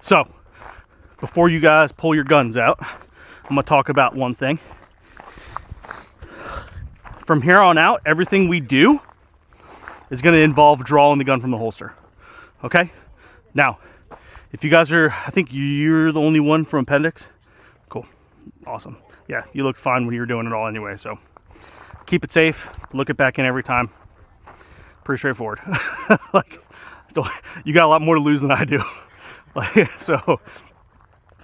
So before you guys pull your guns out, I'm gonna talk about one thing. From here on out, everything we do is gonna involve drawing the gun from the holster, okay? Now, if you guys are, I think you're the only one from appendix. Cool, awesome. Yeah, you look fine when you're doing it all anyway, so keep it safe, look it back in every time. Pretty straightforward. Like, you got a lot more to lose than I do. Like, so,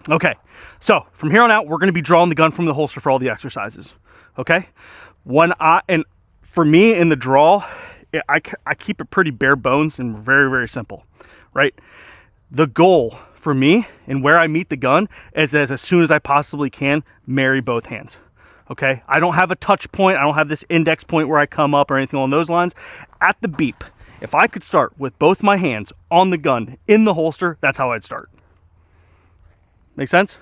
okay. So from here on out, we're gonna be drawing the gun from the holster for all the exercises, okay? And for me in the draw, I keep it pretty bare bones and very, very simple, right? The goal for me and where I meet the gun is as soon as I possibly can, marry both hands, okay? I don't have a touch point. I don't have this index point where I come up or anything along those lines. At the beep, if I could start with both my hands on the gun in the holster, that's how I'd start. Make sense?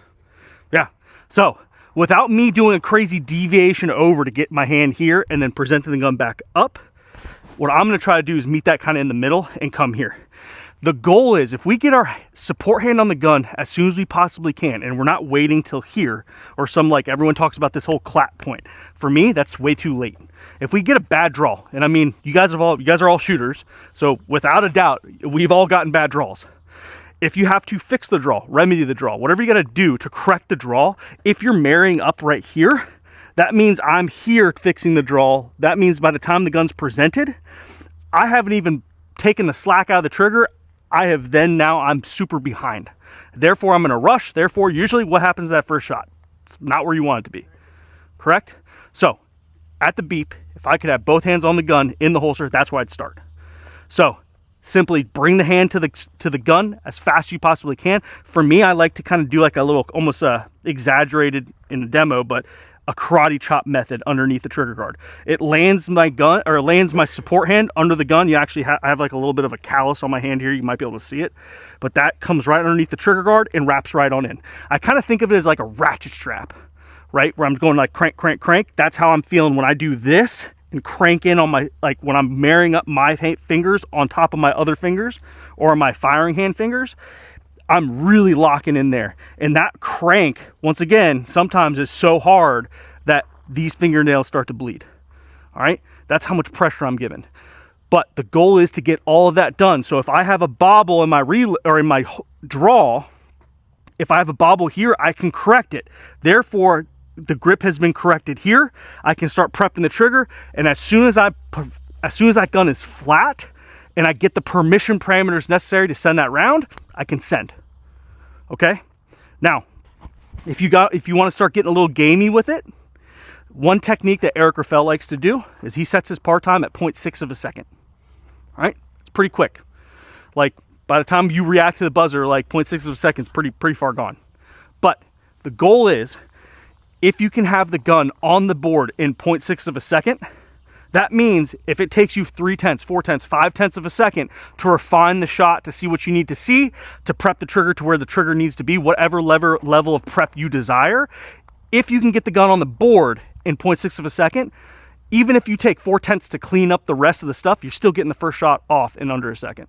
Yeah. So without me doing a crazy deviation over to get my hand here and then presenting the gun back up, what I'm gonna try to do is meet that kind of in the middle and come here. The goal is if we get our support hand on the gun as soon as we possibly can, and we're not waiting till here, or some, like everyone talks about this whole clap point. For me, that's way too late. If we get a bad draw, and I mean, you guys are all shooters, so without a doubt, we've all gotten bad draws. If you have to fix the draw, remedy the draw, whatever you gotta do to correct the draw, if you're marrying up right here, that means I'm here fixing the draw. That means by the time the gun's presented, I haven't even taken the slack out of the trigger. I'm super behind. Therefore, I'm gonna rush. Therefore, usually what happens to that first shot? It's not where you want it to be, correct? So, at the beep, if I could have both hands on the gun in the holster, that's where I'd start. So, simply bring the hand to the gun as fast as you possibly can. For me, I like to kind of do like a little, almost exaggerated in a demo, but a karate chop method underneath the trigger guard. It lands my gun, or lands my support hand under the gun. You actually I have like a little bit of a callus on my hand here. You might be able to see it, but that comes right underneath the trigger guard and wraps right on in. I kind of think of it as like a ratchet strap, right? Where I'm going like crank, crank, crank. That's how I'm feeling when I do this and crank in on my, like when I'm marrying up my fingers on top of my other fingers or my firing hand fingers. I'm really locking in there. And that crank, once again, sometimes is so hard that these fingernails start to bleed. All right, that's how much pressure I'm giving. But the goal is to get all of that done. So if I have a bobble in my in my draw, if I have a bobble here, I can correct it. Therefore, the grip has been corrected here. I can start prepping the trigger, and as soon as that gun is flat and I get the permission parameters necessary to send that round, I can send. Okay? Now, if you want to start getting a little gamey with it, one technique that Eric Raffel likes to do is he sets his par time at 0.6 of a second. All right? It's pretty quick. Like, by the time you react to the buzzer, like 0.6 of a second is pretty far gone. But the goal is, if you can have the gun on the board in 0.6 of a second, that means if it takes you 0.3, 0.4, 0.5 of a second to refine the shot, to see what you need to see, to prep the trigger to where the trigger needs to be, whatever level of prep you desire, if you can get the gun on the board in 0.6 of a second, even if you take 0.4 to clean up the rest of the stuff, you're still getting the first shot off in under a second.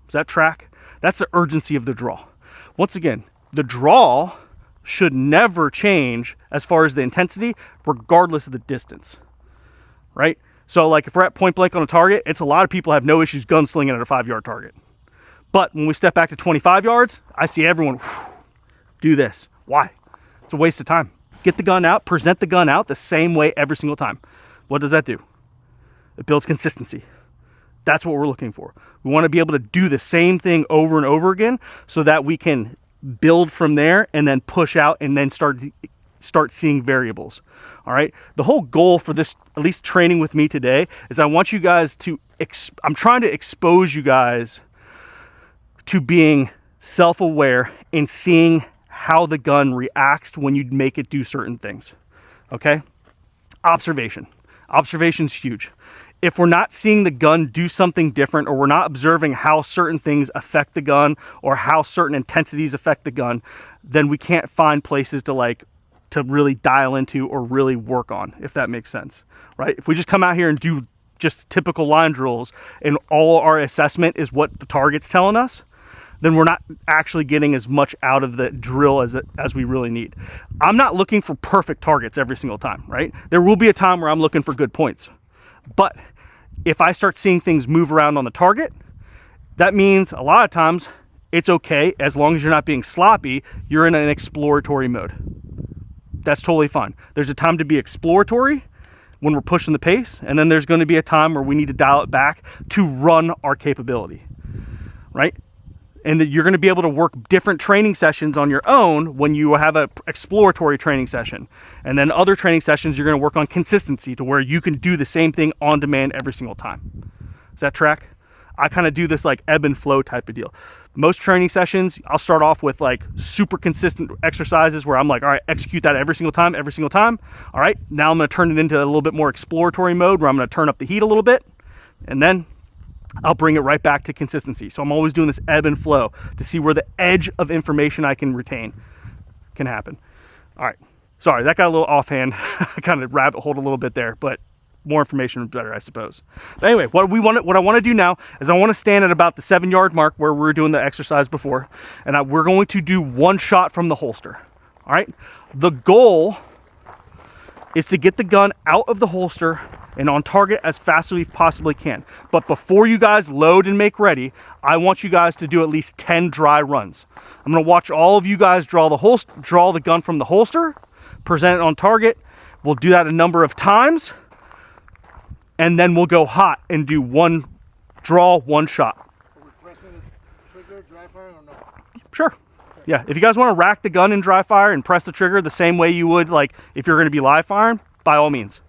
Does that track? That's the urgency of the draw. Once again, the draw should never change as far as the intensity, regardless of the distance. Right? So like if we're at point blank on a target, it's a lot of people have no issues gunslinging at a 5-yard target. But when we step back to 25 yards, I see everyone do this. Why? It's a waste of time. Get the gun out, present the gun out the same way every single time. What does that do? It builds consistency. That's what we're looking for. We want to be able to do the same thing over and over again so that we can build from there and then push out and then start seeing variables. All right. The whole goal for this, at least training with me today, is I want you guys to, I'm trying to expose you guys to being self-aware and seeing how the gun reacts when you make it do certain things. Okay. Observation. Observation's huge. If we're not seeing the gun do something different, or we're not observing how certain things affect the gun or how certain intensities affect the gun, then we can't find places to really dial into or really work on, if that makes sense, right? If we just come out here and do just typical line drills and all our assessment is what the target's telling us, then we're not actually getting as much out of the drill as we really need. I'm not looking for perfect targets every single time, right? There will be a time where I'm looking for good points. But if I start seeing things move around on the target, that means a lot of times it's okay, as long as you're not being sloppy, you're in an exploratory mode. That's totally fine. There's a time to be exploratory when we're pushing the pace, and then there's going to be a time where we need to dial it back to run our capability, right? And that you're going to be able to work different training sessions on your own when you have an exploratory training session. And then other training sessions, you're going to work on consistency to where you can do the same thing on demand every single time. Does that track? I kind of do this like ebb and flow type of deal. Most training sessions, I'll start off with like super consistent exercises where I'm like, all right, execute that every single time. All right, now I'm going to turn it into a little bit more exploratory mode where I'm going to turn up the heat a little bit, and then I'll bring it right back to consistency. So I'm always doing this ebb and flow to see where the edge of information I can retain can happen. All right, sorry, that got a little offhand. I kind of rabbit holed a little bit there, but more information is better, I suppose. But anyway, what I want to do now is I want to stand at about the 7-yard mark where we were doing the exercise before, and we're going to do one shot from the holster. All right, the goal is to get the gun out of the holster and on target as fast as we possibly can. But before you guys load and make ready, I want you guys to do at least 10 dry runs. I'm going to watch all of you guys draw the gun from the holster, present it on target. We'll do that a number of times, and then we'll go hot and do one draw, one shot. Are we pressing the trigger, dry fire, or no? Sure. Yeah, if you guys want to rack the gun in dry fire and press the trigger the same way you would like if you're going to be live firing, by all means.